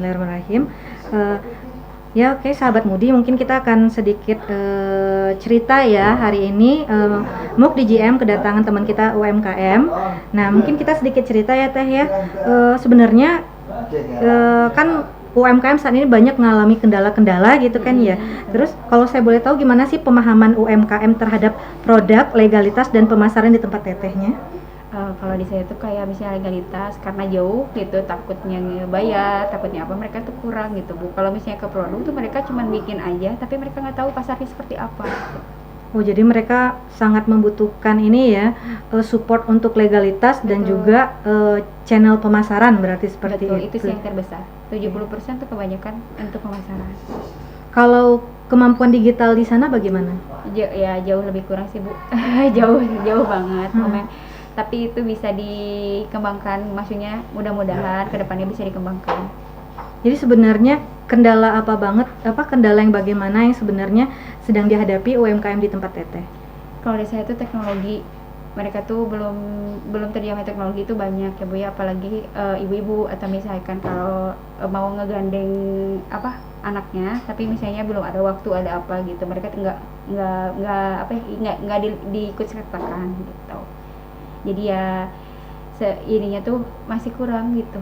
Bismillahirrahmanirrahim. Ya oke, sahabat Mudi, mungkin kita akan sedikit cerita ya hari ini. MUK di GM kedatangan teman kita UMKM. Nah mungkin kita sedikit cerita ya Teh ya. Sebenarnya kan UMKM saat ini banyak mengalami kendala-kendala gitu kan ya. Terus kalau saya boleh tahu gimana sih pemahaman UMKM terhadap produk, legalitas dan pemasaran di tempat Tetehnya? Kalau di saya tuh kayak misalnya legalitas karena jauh gitu, takutnya bayar, takutnya apa, mereka tuh kurang gitu Bu. Kalau misalnya ke produk tuh mereka cuma bikin aja tapi mereka nggak tahu pasarnya seperti apa. Oh jadi mereka sangat membutuhkan ini ya, support untuk legalitas dan juga channel pemasaran, berarti seperti Betul, itu. itu sih yang terbesar. 70% tuh kebanyakan untuk pemasaran. Kalau kemampuan digital di sana bagaimana? Ya jauh lebih kurang sih Bu. jauh banget. Tapi itu bisa dikembangkan, maksudnya mudah-mudahan kedepannya bisa dikembangkan. Jadi sebenarnya kendala kendala yang bagaimana yang sebenarnya sedang dihadapi UMKM di tempat Teteh? Kalau di saya itu teknologi, mereka tuh belum terjamah teknologi itu banyak ya Bu ya, apalagi ibu-ibu atau misalkan kalau mau ngegandeng anaknya tapi misalnya belum ada waktu, ada apa gitu, mereka tuh nggak diikut sertakan gitu. Jadi ya ininya tuh masih kurang gitu.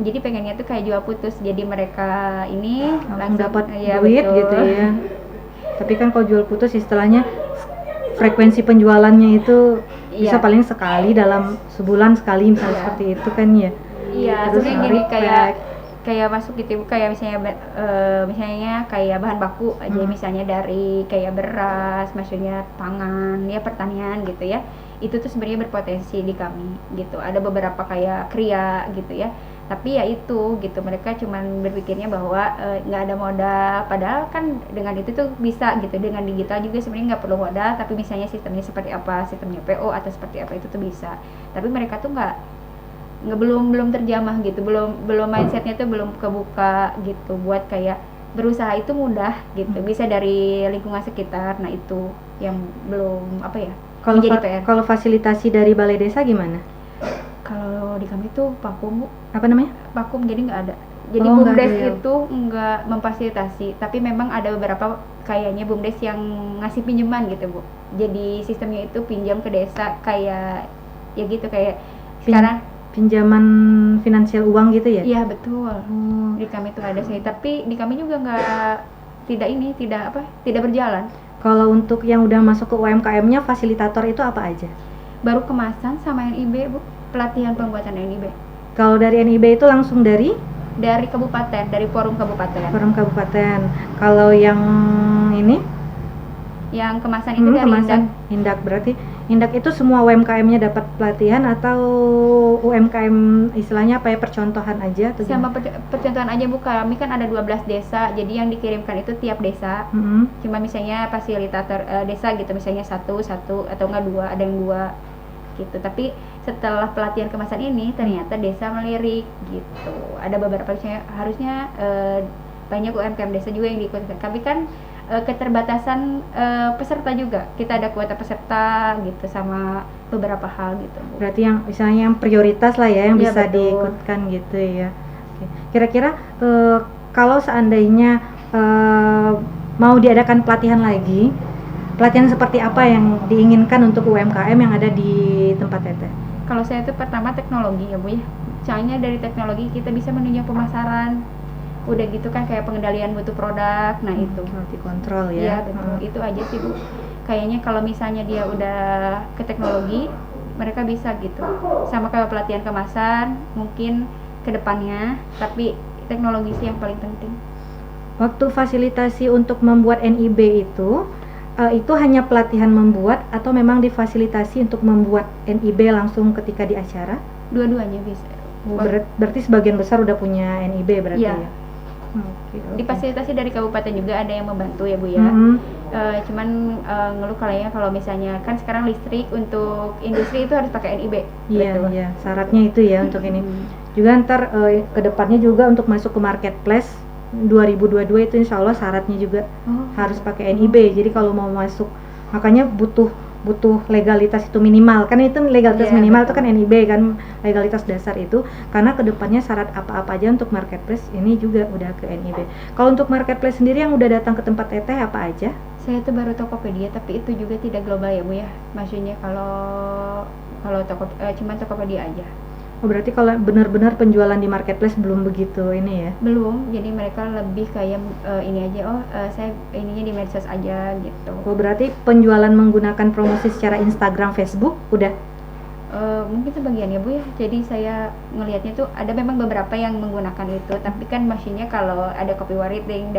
Jadi pengennya tuh kayak jual putus, jadi mereka ini langsung dapat ya, duit betul. gitu ya. Tapi kan kalau jual putus istilahnya frekuensi penjualannya itu bisa paling sekali dalam sebulan sekali misalnya, seperti itu kan ya. Iya, Terus sebenarnya gini kayak masuk gitu, kayak misalnya kayak bahan baku aja, misalnya dari kayak beras, maksudnya pangan ya, pertanian gitu ya, itu tuh sebenarnya berpotensi di kami gitu. Ada beberapa kayak kria gitu ya, tapi ya itu gitu, mereka cuman berpikirnya bahwa nggak ada modal, padahal kan dengan itu tuh bisa gitu, dengan digital juga sebenarnya nggak perlu modal, tapi misalnya sistemnya seperti apa, sistemnya PO atau seperti apa, itu tuh bisa. Tapi mereka tuh belum terjamah gitu, belum mindsetnya tuh belum kebuka gitu buat kayak berusaha itu mudah gitu, bisa dari lingkungan sekitar. Nah itu yang belum Kalau fasilitasi dari balai desa gimana? Kalau di kami tuh vakum Bu. Apa namanya? Vakum, jadi nggak ada. Jadi BUMDes itu nggak memfasilitasi, tapi memang ada beberapa kayaknya BUMDes yang ngasih pinjaman gitu Bu. Jadi sistemnya itu pinjam ke desa, kayak ya gitu, kayak sekarang pinjaman finansial uang gitu ya? Iya betul. Di kami tuh ada sih, tapi di kami juga tidak berjalan. Kalau untuk yang udah masuk ke UMKM-nya, fasilitator itu apa aja? Baru kemasan sama NIB Bu, pelatihan pembuatan NIB. Kalau dari NIB itu langsung dari kabupaten, dari forum kabupaten. Forum kabupaten. Kalau yang ini? Yang kemasan itu dari Indak. Berarti Indak itu semua UMKM-nya dapat pelatihan atau UMKM istilahnya apa ya, percontohan aja atau sama percontohan aja Bu. Kami kan ada 12 desa, jadi yang dikirimkan itu tiap desa. Cuma misalnya fasilitator desa gitu, misalnya satu atau enggak dua, ada yang dua gitu. Tapi setelah pelatihan kemasan ini ternyata desa melirik gitu. Ada beberapa harusnya banyak UMKM desa juga yang diikutkan. Kami kan keterbatasan peserta juga, kita ada kuota peserta gitu sama beberapa hal gitu Bu. Berarti yang misalnya yang prioritas lah ya, yang bisa diikutkan gitu ya. Oke. Kira-kira kalau seandainya mau diadakan pelatihan lagi, pelatihan seperti apa yang diinginkan untuk UMKM yang ada di tempat Teteh? Kalau saya itu pertama teknologi ya Bu ya, soalnya dari teknologi kita bisa menunjang pemasaran. Udah gitu kan kayak pengendalian mutu produk, nah itu quality control ya. Iya betul, itu aja sih Bu. Kayaknya kalau misalnya dia udah ke teknologi, mereka bisa gitu. Sama kayak pelatihan kemasan, mungkin ke depannya, tapi teknologi sih yang paling penting. Waktu fasilitasi untuk membuat NIB itu hanya pelatihan membuat atau memang difasilitasi untuk membuat NIB langsung ketika di acara? Dua-duanya bisa. Berarti sebagian besar udah punya NIB berarti ya? Okay. Difasilitasi dari kabupaten juga ada yang membantu ya Bu ya. Cuman ngeluh kalau misalnya kan sekarang listrik untuk industri itu harus pakai NIB. Iya, syaratnya itu ya untuk ini. Juga ntar kedepannya juga untuk masuk ke marketplace 2022 itu insya Allah syaratnya juga harus pakai NIB. Jadi kalau mau masuk, makanya butuh butuh legalitas itu minimal, kan itu legalitas Iya, minimal itu betul. kan NIB kan, legalitas dasar itu, karena kedepannya syarat apa-apa aja untuk marketplace ini juga udah ke NIB. Kalau untuk marketplace sendiri yang udah datang ke tempat teteh apa aja? Saya tuh baru Tokopedia, tapi itu juga tidak global ya Bu ya. Maksudnya kalau kalau cuma Tokopedia aja. Oh berarti kalau benar-benar penjualan di marketplace belum begitu ini ya? Belum, jadi mereka lebih kayak ini aja, saya ininya di medsos aja gitu. Oh berarti penjualan menggunakan promosi secara Instagram, Facebook udah? Mungkin sebagian ya Bu ya, jadi saya ngelihatnya tuh ada memang beberapa yang menggunakan itu, tapi kan maksudnya kalau ada copywriting,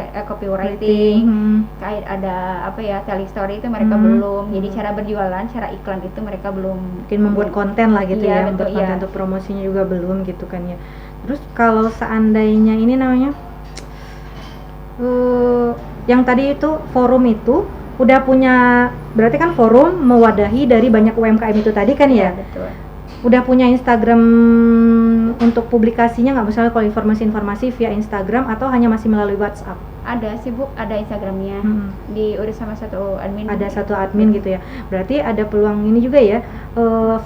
kayak ada apa ya, telling story itu mereka belum, jadi cara berjualan, cara iklan itu mereka belum. Mungkin membuat konten lah gitu Iya, ya, membuat betul, konten iya. untuk promosinya juga belum gitu kan ya. Terus kalau seandainya ini namanya yang tadi itu forum itu udah punya, berarti kan forum mewadahi dari banyak UMKM itu tadi kan ya? Iya, betul. Udah punya Instagram untuk publikasinya nggak, misalnya kalau informasi-informasi via Instagram atau hanya masih melalui WhatsApp? Ada sih Bu, ada Instagramnya, diurus sama satu admin. Ada satu admin gitu ya, berarti ada peluang ini juga ya,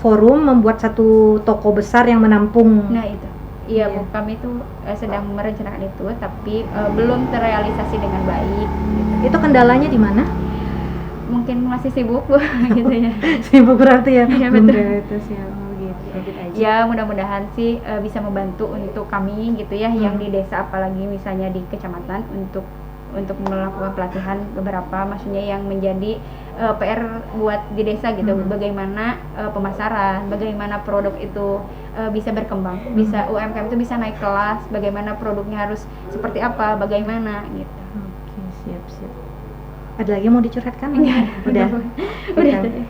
forum membuat satu toko besar yang menampung. Nah itu, iya Iya. Bu, kami tuh sedang merencanakan itu, tapi belum terrealisasi dengan baik. Gitu. Itu kendalanya di mana? Mungkin masih sibuk Bu, gitu ya. Sibuk berarti ya? Iya, Belum betul. realitas ya, oh gitu aja. Ya mudah-mudahan sih bisa membantu untuk kami gitu ya, yang di desa, apalagi misalnya di kecamatan, untuk melakukan pelatihan beberapa, maksudnya yang menjadi PR buat di desa gitu. Bagaimana pemasaran, bagaimana produk itu bisa berkembang, bisa UMKM itu bisa naik kelas, bagaimana produknya harus seperti apa, bagaimana gitu. Oke, siap. Ada lagi yang mau dicurhatkan? Enggak, Udah. udah. Oke.